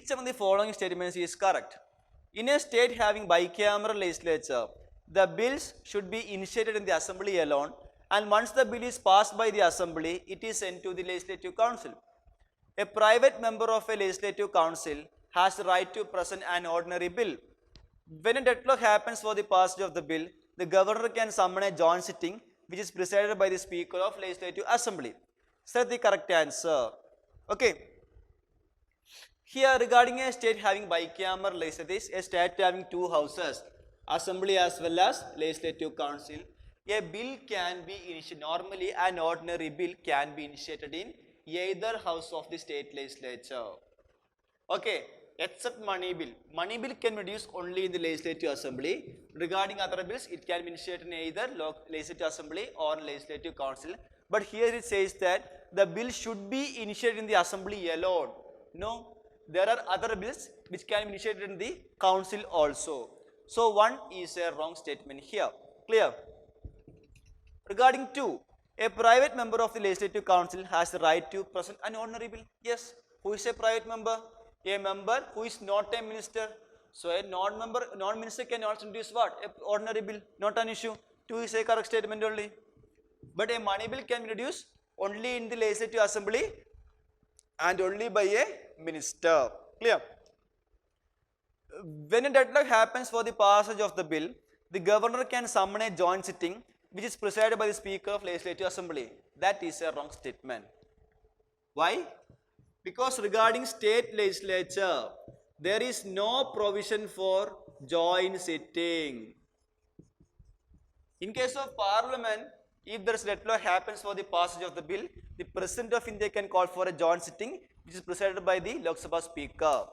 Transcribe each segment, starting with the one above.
Which among the following statements is correct? In a state having bicameral legislature, the bills should be initiated in the assembly alone, and once the bill is passed by the assembly, it is sent to the legislative council. A private member of a legislative council has the right to present an ordinary bill. When a deadlock happens for the passage of the bill, the governor can summon a joint sitting which is presided by the Speaker of Legislative Assembly. Select the correct answer. Okay. Here regarding a state having bicameral legislature, a state having two houses, assembly as well as legislative council, a bill can be initiated. Normally an ordinary bill can be initiated in either house of the state legislature. Okay, except money bill. Money bill can be introduced only in the legislative assembly. Regarding other bills, it can be initiated in either legislative assembly or legislative council. But here it says that the bill should be initiated in the assembly alone. No, there are other bills which can be initiated in the council also. So one is a wrong statement here. Clear? Regarding 2, a private member of the legislative council has the right to present an ordinary bill. Yes. Who is a private member? A member who is not a minister. So a non-minister can also introduce what? A ordinary bill. Not an issue. 2 is a correct statement only. But a money bill can be introduced only in the legislative assembly and only by a minister. Clear? When a deadlock happens for the passage of the bill, the governor can summon a joint sitting which is presided by the Speaker of Legislative Assembly. That is a wrong statement. Why? Because regarding state legislature, there is no provision for joint sitting. In case of parliament, if there is deadlock happens for the passage of the bill, the President of India can call for a joint sitting which is presided by the Lok Sabha Speaker.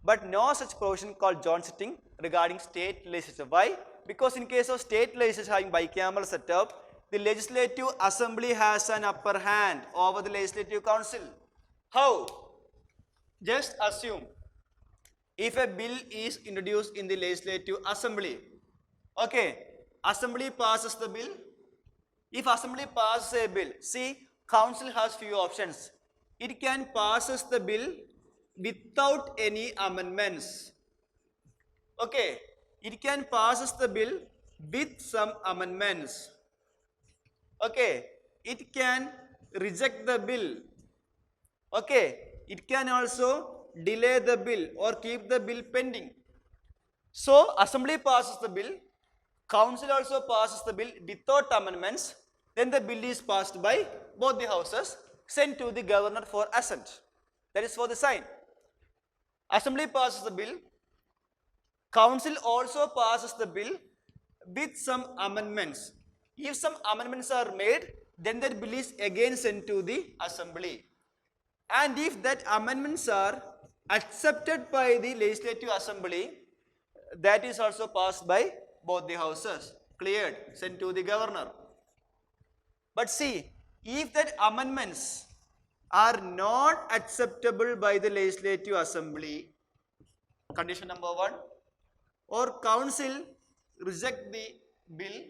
But no such provision called joint sitting regarding state legislature. Why? Because in case of state legislature having bicameral setup, the legislative assembly has an upper hand over the legislative council. How? Just assume if a bill is introduced in the legislative assembly, okay, assembly passes the bill. If assembly passes a bill, see, council has few options. It can passes the bill without any amendments. Okay, it can passes the bill with some amendments. Okay, it can reject the bill. Okay, it can also delay the bill or keep the bill pending. So, assembly passes the bill, council also passes the bill without amendments, then the bill is passed by both the houses, sent to the governor for assent. That is for the sign. Assembly passes the bill, council also passes the bill with some amendments. If some amendments are made, then that bill is again sent to the assembly. And if that amendments are accepted by the legislative assembly, that is also passed by both the houses, cleared, sent to the governor. But see, if that amendments are not acceptable by the legislative assembly, condition number 1, or council reject the bill,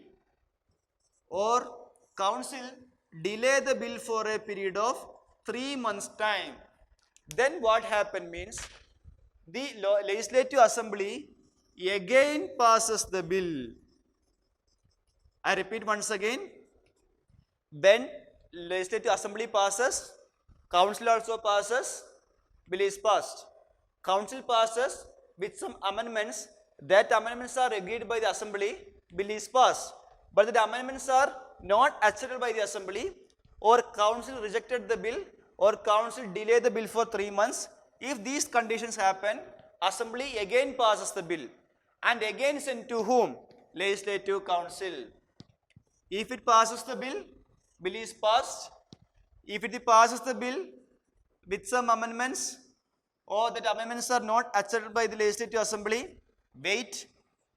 or council delay the bill for a period of 3 months time, then what happened means the legislative assembly again passes the bill. I repeat once again, when legislative assembly passes, council also passes, bill is passed. Council passes with some amendments, that amendments are agreed by the assembly, bill is passed. But the amendments are not accepted by the assembly, or council rejected the bill, or council delayed the bill for 3 months. If these conditions happen, assembly again passes the bill and again sent to whom? Legislative council. If it passes the bill, bill is passed. If it passes the bill with some amendments, or that amendments are not accepted by the legislative assembly, wait.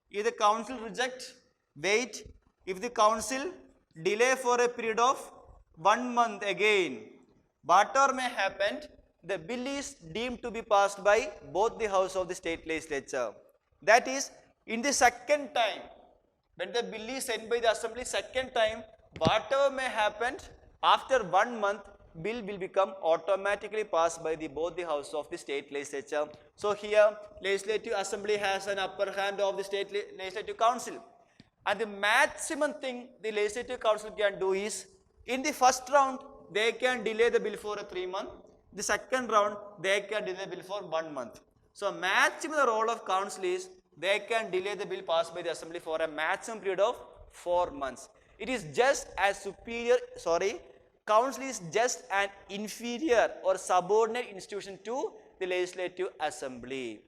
If the council reject, wait. If the council delay for a period of 1 month again, whatever may happen, the bill is deemed to be passed by both the house of the state legislature. That is, in the second time, when the bill is sent by the assembly second time, whatever may happen, after 1 month, bill will become automatically passed by both the house of the state legislature. So here legislative assembly has an upper hand of the state legislative council, and the maximum thing the legislative council can do is, in the first round they can delay the bill for 3 months, the second round they can delay the bill for 1 month. So maximum the role of council is they can delay the bill passed by the assembly for a maximum period of 4 months. It is just as council is just an inferior or subordinate institution to the legislative assembly.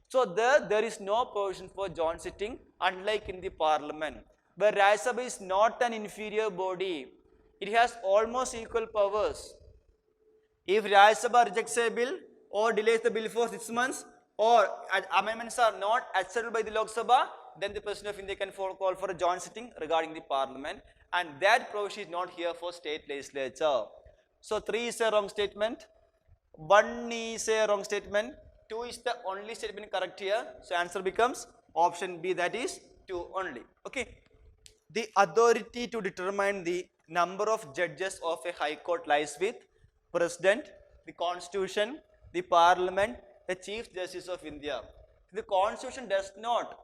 So there is no provision for joint sitting, unlike in the parliament, where Rajya Sabha is not an inferior body. It has almost equal powers. If Rajya Sabha rejects a bill or delays the bill for 6 months, or amendments are not accepted by the Lok Sabha, then the President of India can call for a joint sitting regarding the parliament, and that provision is not here for state legislature. So 3 is a wrong statement, 1 is a wrong statement, 2 is the only statement correct here. So answer becomes option B, that is 2 only. Okay. The authority to determine the number of judges of a high court lies with President, the Constitution, the Parliament, the Chief Justice of India. The Constitution does not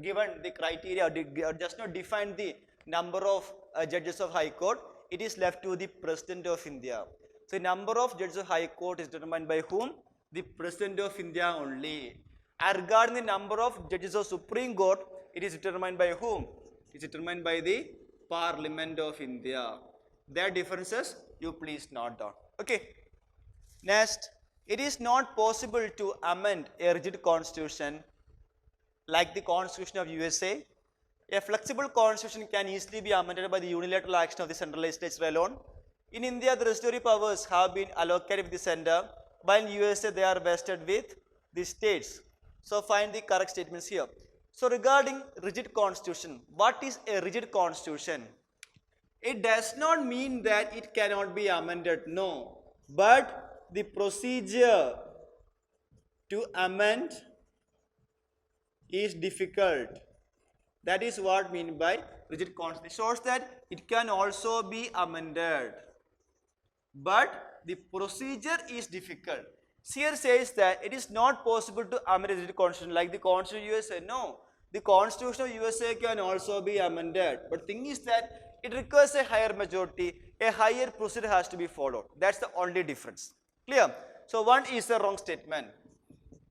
given the criteria or does not define the number of judges of High Court. It is left to the President of India. So the number of judges of High Court is determined by whom? The President of India only. And regarding the number of judges of Supreme Court, it is determined by whom? It is determined by the Parliament of India. Their differences you please note down. Okay. Next, it is not possible to amend a rigid constitution like the Constitution of USA. A flexible constitution can easily be amended by the unilateral action of the central legislature alone. In India, the regulatory powers have been allocated with the center, while in USA they are vested with the states. So find the correct statements here. So regarding rigid constitution, what is a rigid constitution? It does not mean that it cannot be amended, no, but the procedure to amend is difficult. That is what mean by rigid constitution. It shows that it can also be amended, but the procedure is difficult. Here says that it is not possible to amend a rigid constitution like the Constitution of USA. No, the Constitution of USA can also be amended, but thing is that it requires a higher majority, a higher procedure has to be followed. That's the only difference. Clear? So 1 is a wrong statement.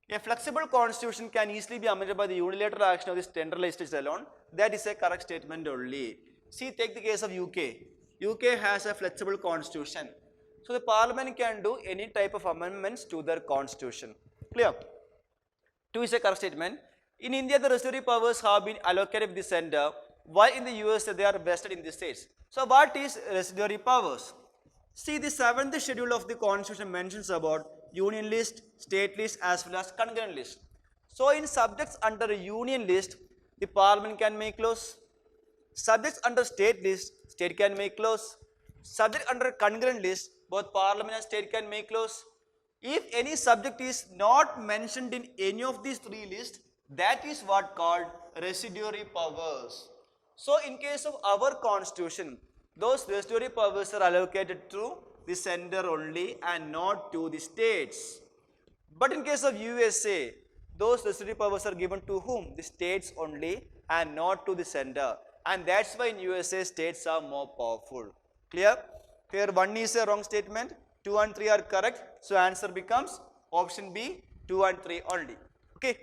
A flexible constitution can easily be amended by the unilateral action of the central legislature alone. That is a correct statement only. See, take the case of UK. UK has a flexible constitution. So the parliament can do any type of amendments to their constitution. Clear? 2 is a correct statement. In India, the regulatory powers have been allocated with the center, while in the USA they are vested in the states. So what is regulatory powers? See, the 7th schedule of the Constitution mentions about union list, state list as well as concurrent list. So in subjects under a union list, the parliament can make laws. Subjects under state list, state can make laws. Subject under concurrent list, both parliament and state can make laws. If any subject is not mentioned in any of these 3 lists, that is what called residuary powers. So in case of our constitution, those residuary powers are allocated to the center only and not to the states. But in case of USA, those residuary powers are given to whom? The states only and not to the center. And that's why in USA states are more powerful. Clear? Here 1 is a wrong statement, 2 and 3 are correct. So answer becomes option B, 2 and 3 only. Okay.